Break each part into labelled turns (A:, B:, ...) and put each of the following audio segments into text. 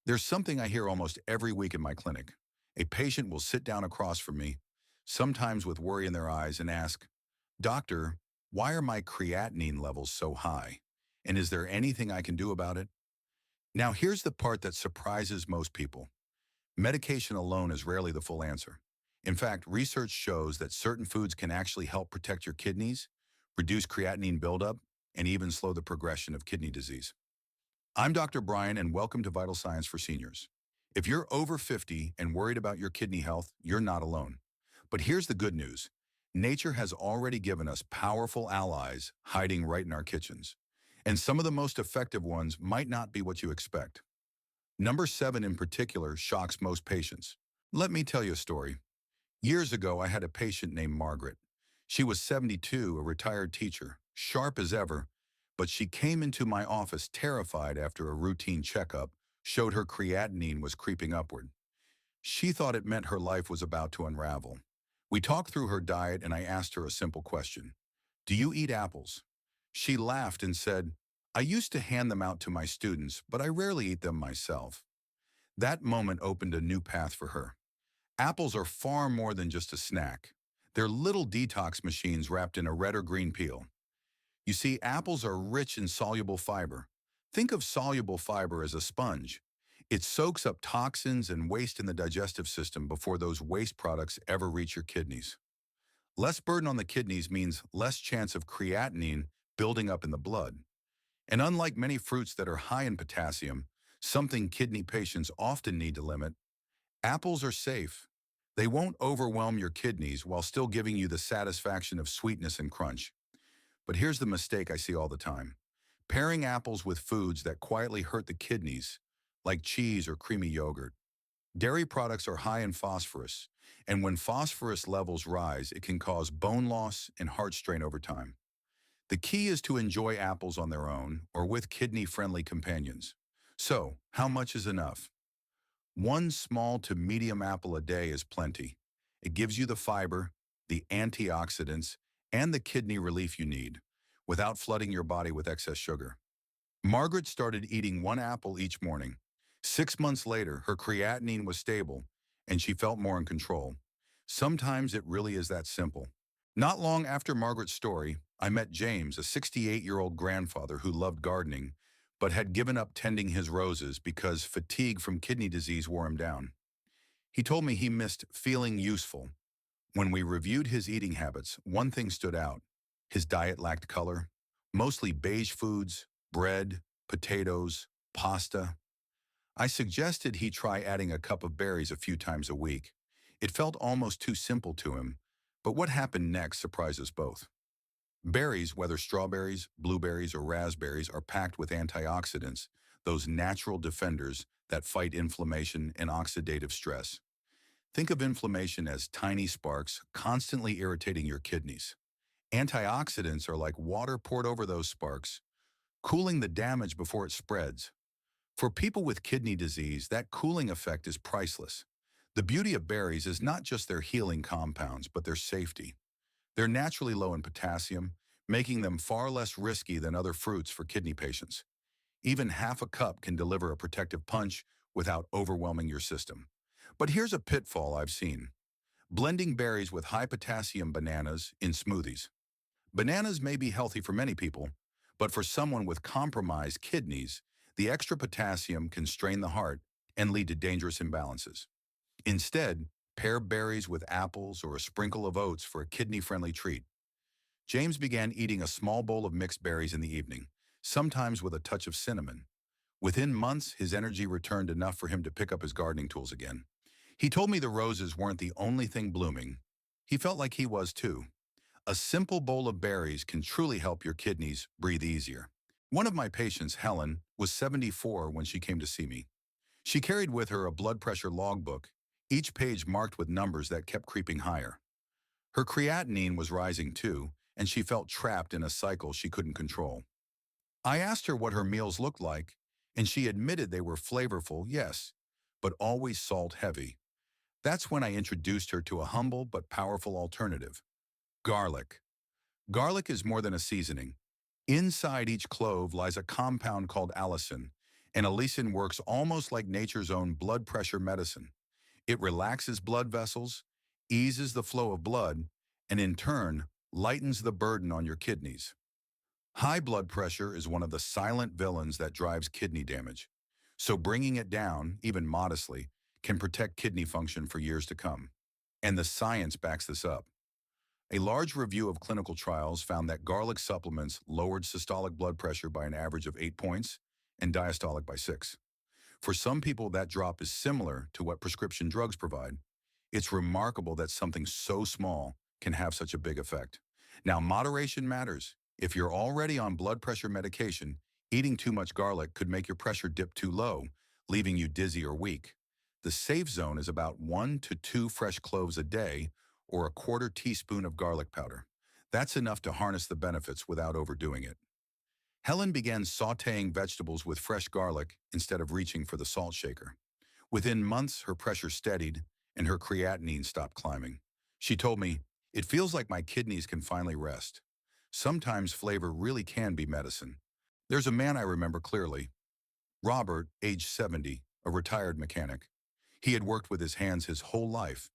A: There's something I hear almost every week in my clinic. A patient will sit down across from me, sometimes with worry in their eyes, and ask, "Doctor, why are my creatinine levels so high? And is there anything I can do about it?" Now, here's the part that surprises most people. Medication alone is rarely the full answer. In fact, research shows that certain foods can actually help protect your kidneys, reduce creatinine buildup, and even slow the progression of kidney disease. I'm Dr. Brian, and welcome to Vital Science for Seniors. If you're over 50 and worried about your kidney health, you're not alone. But here's the good news. Nature has already given us powerful allies hiding right in our kitchens. And some of the most effective ones might not be what you expect. Number 7 in particular shocks most patients. Let me tell you a story. Years ago, I had a patient named Margaret. She was 72, a retired teacher, sharp as ever, but she came into my office terrified after a routine checkup showed her creatinine was creeping upward. She thought it meant her life was about to unravel. We talked through her diet and I asked her a simple question. "Do you eat apples?" She laughed and said, "I used to hand them out to my students, but I rarely eat them myself." That moment opened a new path for her. Apples are far more than just a snack. They're little detox machines wrapped in a red or green peel. You see, apples are rich in soluble fiber. Think of soluble fiber as a sponge. It soaks up toxins and waste in the digestive system before those waste products ever reach your kidneys. Less burden on the kidneys means less chance of creatinine building up in the blood. And unlike many fruits that are high in potassium, something kidney patients often need to limit, apples are safe. They won't overwhelm your kidneys while still giving you the satisfaction of sweetness and crunch. But here's the mistake I see all the time. Pairing apples with foods that quietly hurt the kidneys, like cheese or creamy yogurt. Dairy products are high in phosphorus, and when phosphorus levels rise, it can cause bone loss and heart strain over time. The key is to enjoy apples on their own or with kidney-friendly companions. So, how much is enough? One small to medium apple a day is plenty. It gives you the fiber, the antioxidants, and the kidney relief you need, without flooding your body with excess sugar. Margaret started eating one apple each morning. 6 months later, her creatinine was stable, and she felt more in control. Sometimes it really is that simple. Not long after Margaret's story, I met James, a 68-year-old grandfather who loved gardening, but had given up tending his roses because fatigue from kidney disease wore him down. He told me he missed feeling useful. When we reviewed his eating habits, one thing stood out. His diet lacked color, mostly beige foods, bread, potatoes, pasta. I suggested he try adding a cup of berries a few times a week. It felt almost too simple to him, but what happened next surprised us both. Berries, whether strawberries, blueberries, or raspberries, are packed with antioxidants, those natural defenders that fight inflammation and oxidative stress. Think of inflammation as tiny sparks constantly irritating your kidneys. Antioxidants are like water poured over those sparks, cooling the damage before it spreads. For people with kidney disease, that cooling effect is priceless. The beauty of berries is not just their healing compounds, but their safety. They're naturally low in potassium, making them far less risky than other fruits for kidney patients. Even half a cup can deliver a protective punch without overwhelming your system. But here's a pitfall I've seen. Blending berries with high potassium bananas in smoothies. Bananas may be healthy for many people, but for someone with compromised kidneys, the extra potassium can strain the heart and lead to dangerous imbalances. Instead, pair berries with apples or a sprinkle of oats for a kidney-friendly treat. James began eating a small bowl of mixed berries in the evening, sometimes with a touch of cinnamon. Within months, his energy returned enough for him to pick up his gardening tools again. He told me the roses weren't the only thing blooming. He felt like he was too. A simple bowl of berries can truly help your kidneys breathe easier. One of my patients, Helen, was 74 when she came to see me. She carried with her a blood pressure logbook, each page marked with numbers that kept creeping higher. Her creatinine was rising too, and she felt trapped in a cycle she couldn't control. I asked her what her meals looked like, and she admitted they were flavorful, yes, but always salt-heavy. That's when I introduced her to a humble but powerful alternative: garlic. Garlic is more than a seasoning. Inside each clove lies a compound called allicin, And allicin works almost like nature's own blood pressure medicine. It relaxes blood vessels, eases the flow of blood, and in turn, lightens the burden on your kidneys. High blood pressure is one of the silent villains that drives kidney damage. So bringing it down, even modestly, can protect kidney function for years to come. And the science backs this up. A large review of clinical trials found that garlic supplements lowered systolic blood pressure by an average of 8 points and diastolic by 6. For some people, that drop is similar to what prescription drugs provide. It's remarkable that something so small can have such a big effect. Now, moderation matters. If you're already on blood pressure medication, eating too much garlic could make your pressure dip too low, leaving you dizzy or weak. The safe zone is about 1 to 2 fresh cloves a day or a quarter teaspoon of garlic powder. That's enough to harness the benefits without overdoing it. Helen began sautéing vegetables with fresh garlic instead of reaching for the salt shaker. Within months, her pressure steadied and her creatinine stopped climbing. She told me, "It feels like my kidneys can finally rest." Sometimes flavor really can be medicine. There's a man I remember clearly, Robert, age 70, a retired mechanic. He had worked with his hands his whole life,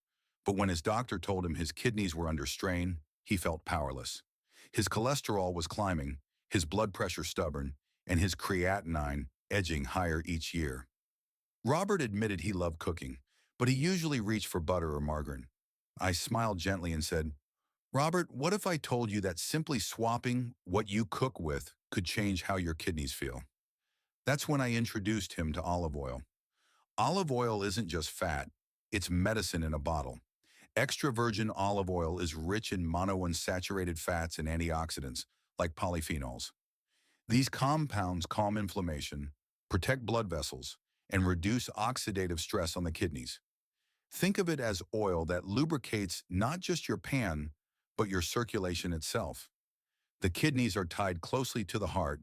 A: but when his doctor told him his kidneys were under strain, he felt powerless. His cholesterol was climbing, his blood pressure stubborn, and his creatinine edging higher each year. Robert admitted he loved cooking, but he usually reached for butter or margarine. I smiled gently and said, "Robert, what if I told you that simply swapping what you cook with could change how your kidneys feel?" That's when I introduced him to olive oil. Olive oil isn't just fat, it's medicine in a bottle. Extra virgin olive oil is rich in monounsaturated fats and antioxidants, like polyphenols. These compounds calm inflammation, protect blood vessels, and reduce oxidative stress on the kidneys. Think of it as oil that lubricates not just your pan, but your circulation itself. The kidneys are tied closely to the heart,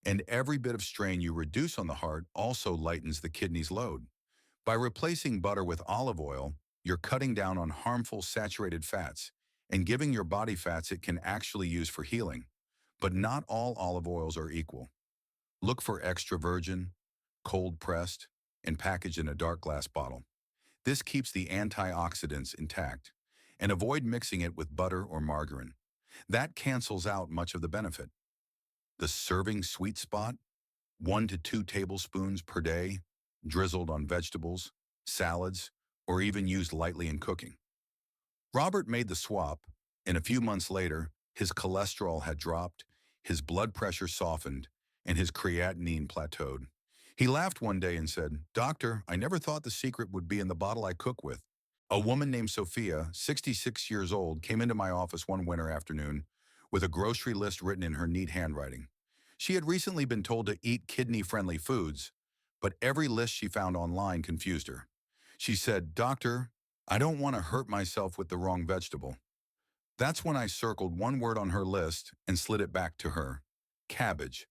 A: and every bit of strain you reduce on the heart also lightens the kidney's load. By replacing butter with olive oil, you're cutting down on harmful saturated fats and giving your body fats it can actually use for healing. But not all olive oils are equal. Look for extra virgin, cold pressed, and packaged in a dark glass bottle. This keeps the antioxidants intact. And avoid mixing it with butter or margarine. That cancels out much of the benefit. The serving sweet spot, 1 to 2 tablespoons per day, drizzled on vegetables, salads, or even used lightly in cooking. Robert made the swap, and a few months later, his cholesterol had dropped, his blood pressure softened, and his creatinine plateaued. He laughed one day and said, "Doctor, I never thought the secret would be in the bottle I cook with." A woman named Sophia, 66 years old, came into my office one winter afternoon with a grocery list written in her neat handwriting. She had recently been told to eat kidney-friendly foods, but every list she found online confused her. She said, "Doctor, I don't want to hurt myself with the wrong vegetable." That's when I circled one word on her list and slid it back to her: cabbage.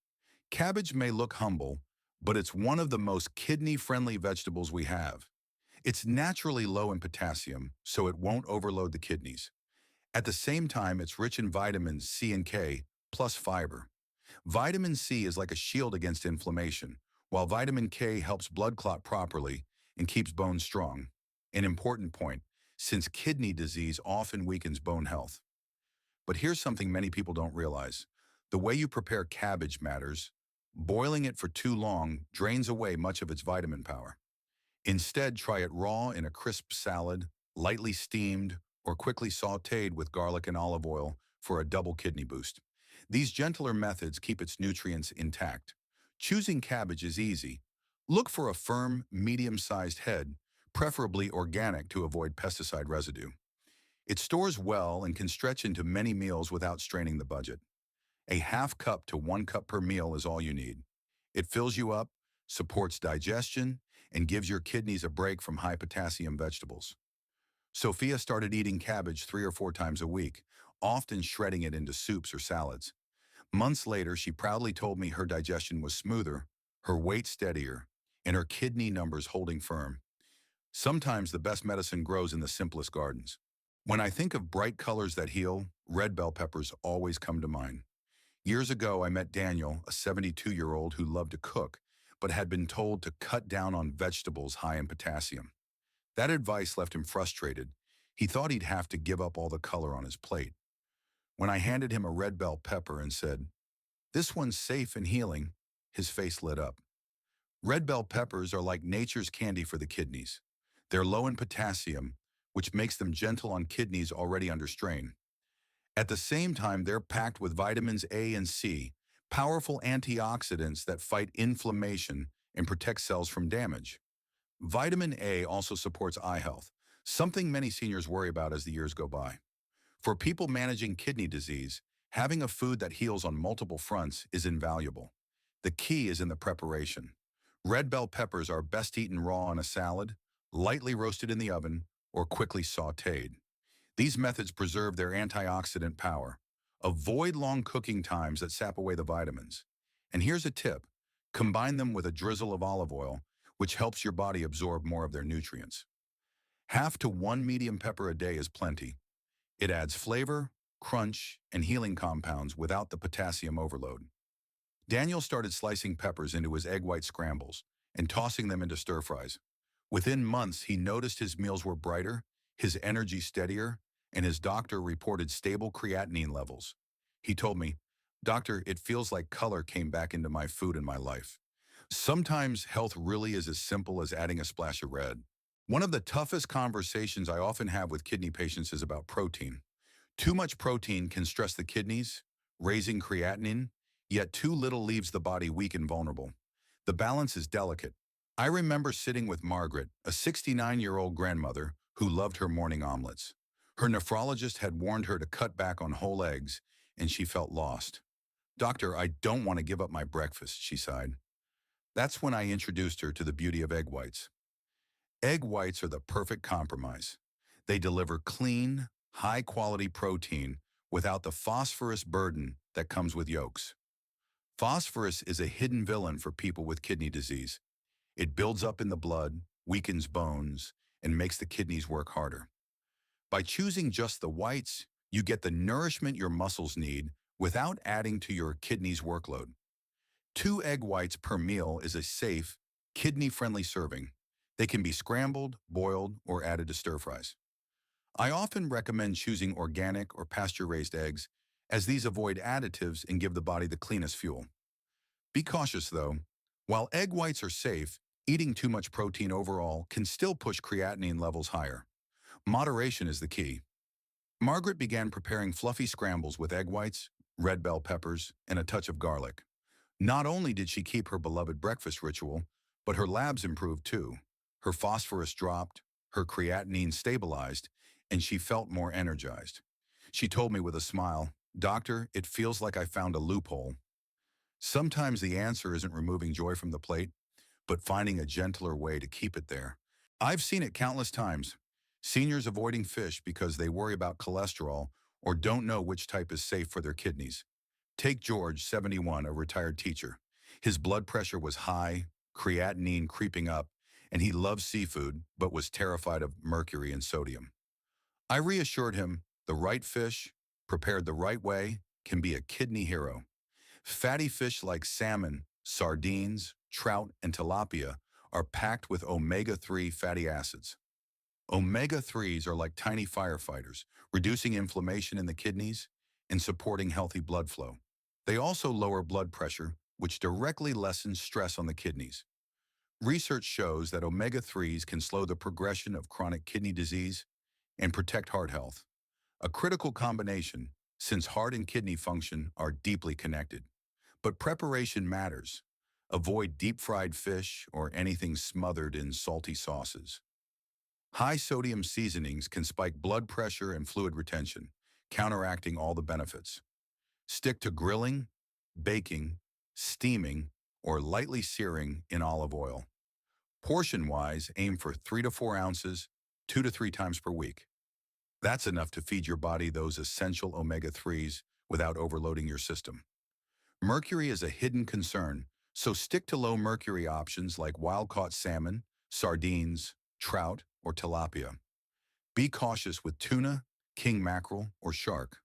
A: Cabbage may look humble, but it's one of the most kidney-friendly vegetables we have. It's naturally low in potassium, so it won't overload the kidneys. At the same time, it's rich in vitamins C and K, plus fiber. Vitamin C is like a shield against inflammation, while vitamin K helps blood clot properly and keeps bones strong. An important point, since kidney disease often weakens bone health. But here's something many people don't realize. The way you prepare cabbage matters. Boiling it for too long drains away much of its vitamin power. Instead, try it raw in a crisp salad, lightly steamed, or quickly sautéed with garlic and olive oil for a double kidney boost. These gentler methods keep its nutrients intact. Choosing cabbage is easy. Look for a firm, medium-sized head, preferably organic to avoid pesticide residue. It stores well and can stretch into many meals without straining the budget. A half cup to 1 cup per meal is all you need. It fills you up, supports digestion, and gives your kidneys a break from high potassium vegetables. Sophia started eating cabbage 3 or 4 times a week, often shredding it into soups or salads. Months later, she proudly told me her digestion was smoother, her weight steadier, and her kidney numbers holding firm. Sometimes the best medicine grows in the simplest gardens. When I think of bright colors that heal, red bell peppers always come to mind. Years ago, I met Daniel, a 72-year-old who loved to cook, but had been told to cut down on vegetables high in potassium. That advice left him frustrated. He thought he'd have to give up all the color on his plate. When I handed him a red bell pepper and said, "This one's safe and healing," his face lit up. Red bell peppers are like nature's candy for the kidneys. They're low in potassium, which makes them gentle on kidneys already under strain. At the same time, they're packed with vitamins A and C, powerful antioxidants that fight inflammation and protect cells from damage. Vitamin A also supports eye health, something many seniors worry about as the years go by. For people managing kidney disease, having a food that heals on multiple fronts is invaluable. The key is in the preparation. Red bell peppers are best eaten raw in a salad, lightly roasted in the oven, or quickly sautéed. These methods preserve their antioxidant power. Avoid long cooking times that sap away the vitamins. And here's a tip. Combine them with a drizzle of olive oil, which helps your body absorb more of their nutrients. Half to 1 medium pepper a day is plenty. It adds flavor, crunch, and healing compounds without the potassium overload. Daniel started slicing peppers into his egg white scrambles and tossing them into stir fries. Within months, he noticed his meals were brighter, his energy steadier, and his doctor reported stable creatinine levels. He told me, "Doctor, it feels like color came back into my food and my life." Sometimes health really is as simple as adding a splash of red. One of the toughest conversations I often have with kidney patients is about protein. Too much protein can stress the kidneys, raising creatinine, yet too little leaves the body weak and vulnerable. The balance is delicate. I remember sitting with Margaret, a 69-year-old grandmother who loved her morning omelets. Her nephrologist had warned her to cut back on whole eggs, and she felt lost. "Doctor, I don't want to give up my breakfast," she sighed. That's when I introduced her to the beauty of egg whites. Egg whites are the perfect compromise. They deliver clean, high-quality protein without the phosphorus burden that comes with yolks. Phosphorus is a hidden villain for people with kidney disease. It builds up in the blood, weakens bones, and makes the kidneys work harder. By choosing just the whites, you get the nourishment your muscles need without adding to your kidneys' workload. 2 egg whites per meal is a safe, kidney-friendly serving. They can be scrambled, boiled, or added to stir fries. I often recommend choosing organic or pasture-raised eggs, as these avoid additives and give the body the cleanest fuel. Be cautious though. While egg whites are safe, eating too much protein overall can still push creatinine levels higher. Moderation is the key. Margaret began preparing fluffy scrambles with egg whites, red bell peppers, and a touch of garlic. Not only did she keep her beloved breakfast ritual, but her labs improved too. Her phosphorus dropped, her creatinine stabilized, and she felt more energized. She told me with a smile, "Doctor, it feels like I found a loophole." Sometimes the answer isn't removing joy from the plate, but finding a gentler way to keep it there. I've seen it countless times. Seniors avoiding fish because they worry about cholesterol or don't know which type is safe for their kidneys. Take George, 71, a retired teacher. His blood pressure was high, creatinine creeping up, and he loved seafood but was terrified of mercury and sodium. I reassured him the right fish, prepared the right way, can be a kidney hero. Fatty fish like salmon, sardines, trout, and tilapia are packed with omega-3 fatty acids. Omega-3s are like tiny firefighters, reducing inflammation in the kidneys and supporting healthy blood flow. They also lower blood pressure, which directly lessens stress on the kidneys. Research shows that omega-3s can slow the progression of chronic kidney disease and protect heart health. A critical combination, since heart and kidney function are deeply connected. But preparation matters. Avoid deep-fried fish or anything smothered in salty sauces. High-sodium seasonings can spike blood pressure and fluid retention, counteracting all the benefits. Stick to grilling, baking, steaming, or lightly searing in olive oil. Portion-wise, aim for 3 to 4 ounces, 2 to 3 times per week. That's enough to feed your body those essential omega-3s without overloading your system. Mercury is a hidden concern, so stick to low-mercury options like wild-caught salmon, sardines, trout, or tilapia. Be cautious with tuna, king mackerel, or shark.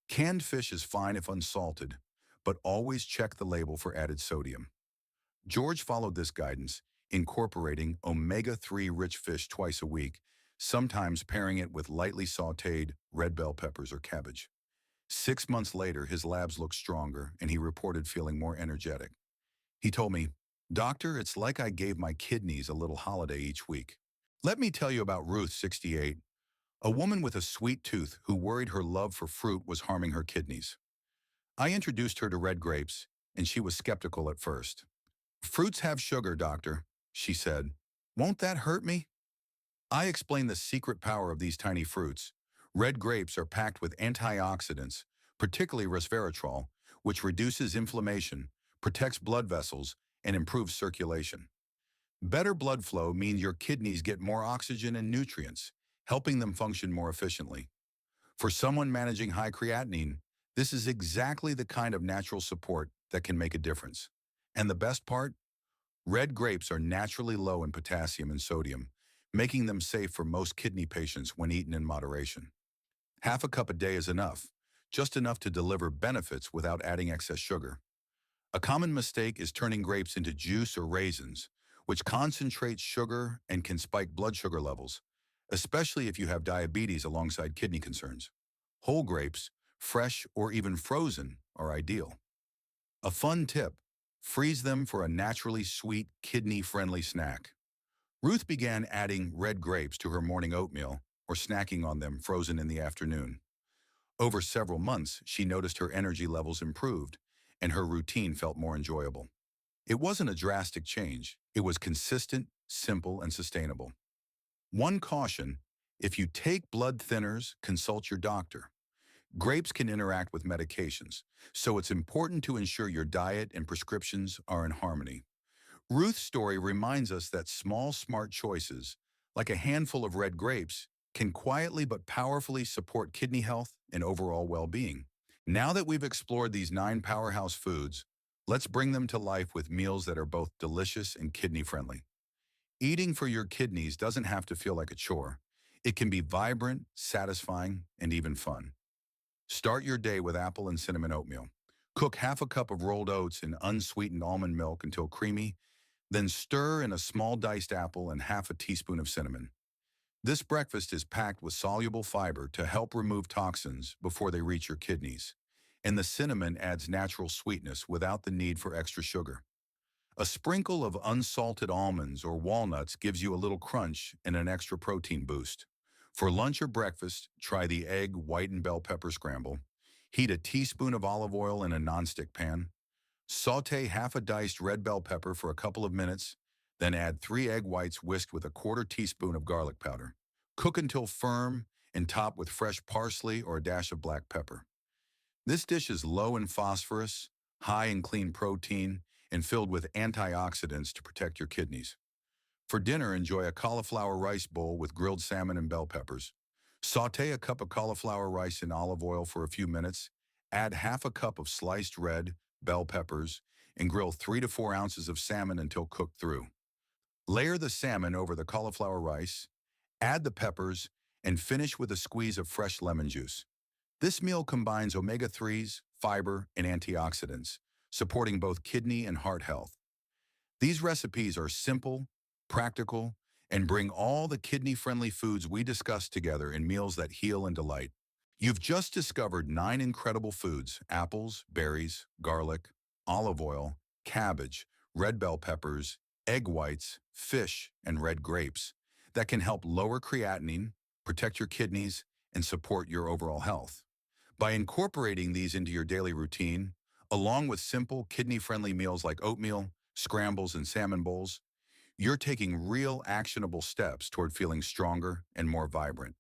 A: Canned fish is fine if unsalted, but always check the label for added sodium. George followed this guidance, incorporating omega-3 rich fish twice a week, sometimes pairing it with lightly sautéed red bell peppers or cabbage. 6 months later, his labs looked stronger and he reported feeling more energetic. He told me, "Doctor, it's like I gave my kidneys a little holiday each week." Let me tell you about Ruth, 68, a woman with a sweet tooth who worried her love for fruit was harming her kidneys. I introduced her to red grapes, and she was skeptical at first. "Fruits have sugar, doctor," she said. "Won't that hurt me?" I explained the secret power of these tiny fruits. Red grapes are packed with antioxidants, particularly resveratrol, which reduces inflammation, protects blood vessels, and improves circulation. Better blood flow means your kidneys get more oxygen and nutrients, helping them function more efficiently. For someone managing high creatinine, this is exactly the kind of natural support that can make a difference. And the best part? Red grapes are naturally low in potassium and sodium, making them safe for most kidney patients when eaten in moderation. Half a cup a day is enough, just enough to deliver benefits without adding excess sugar. A common mistake is turning grapes into juice or raisins, which concentrates sugar and can spike blood sugar levels, especially if you have diabetes alongside kidney concerns. Whole grapes, fresh or even frozen, are ideal. A fun tip: freeze them for a naturally sweet, kidney-friendly snack. Ruth began adding red grapes to her morning oatmeal or snacking on them frozen in the afternoon. Over several months, she noticed her energy levels improved, and her routine felt more enjoyable. It wasn't a drastic change. It was consistent, simple, and sustainable. One caution: if you take blood thinners, consult your doctor. Grapes can interact with medications, so it's important to ensure your diet and prescriptions are in harmony. Ruth's story reminds us that small, smart choices, like a handful of red grapes, can quietly but powerfully support kidney health and overall well-being. Now that we've explored these 9 powerhouse foods, let's bring them to life with meals that are both delicious and kidney-friendly. Eating for your kidneys doesn't have to feel like a chore. It can be vibrant, satisfying, and even fun. Start your day with apple and cinnamon oatmeal. Cook half a cup of rolled oats in unsweetened almond milk until creamy, then stir in a small diced apple and half a teaspoon of cinnamon. This breakfast is packed with soluble fiber to help remove toxins before they reach your kidneys, and the cinnamon adds natural sweetness without the need for extra sugar. A sprinkle of unsalted almonds or walnuts gives you a little crunch and an extra protein boost. For lunch or breakfast, try the egg, white, and bell pepper scramble. Heat a teaspoon of olive oil in a nonstick pan. Saute half a diced red bell pepper for a couple of minutes, then add 3 egg whites whisked with a quarter teaspoon of garlic powder. Cook until firm and top with fresh parsley or a dash of black pepper. This dish is low in phosphorus, high in clean protein, and filled with antioxidants to protect your kidneys. For dinner, enjoy a cauliflower rice bowl with grilled salmon and bell peppers. Saute a cup of cauliflower rice in olive oil for a few minutes, add half a cup of sliced red bell peppers, and grill 3 to 4 ounces of salmon until cooked through. Layer the salmon over the cauliflower rice, add the peppers, and finish with a squeeze of fresh lemon juice. This meal combines omega-3s, fiber, and antioxidants, supporting both kidney and heart health. These recipes are simple, practical, and bring all the kidney-friendly foods we discussed together in meals that heal and delight. You've just discovered 9 incredible foods: apples, berries, garlic, olive oil, cabbage, red bell peppers, egg whites, fish, and red grapes that can help lower creatinine, protect your kidneys, and support your overall health. By incorporating these into your daily routine, along with simple kidney-friendly meals like oatmeal, scrambles, and salmon bowls, you're taking real actionable steps toward feeling stronger and more vibrant.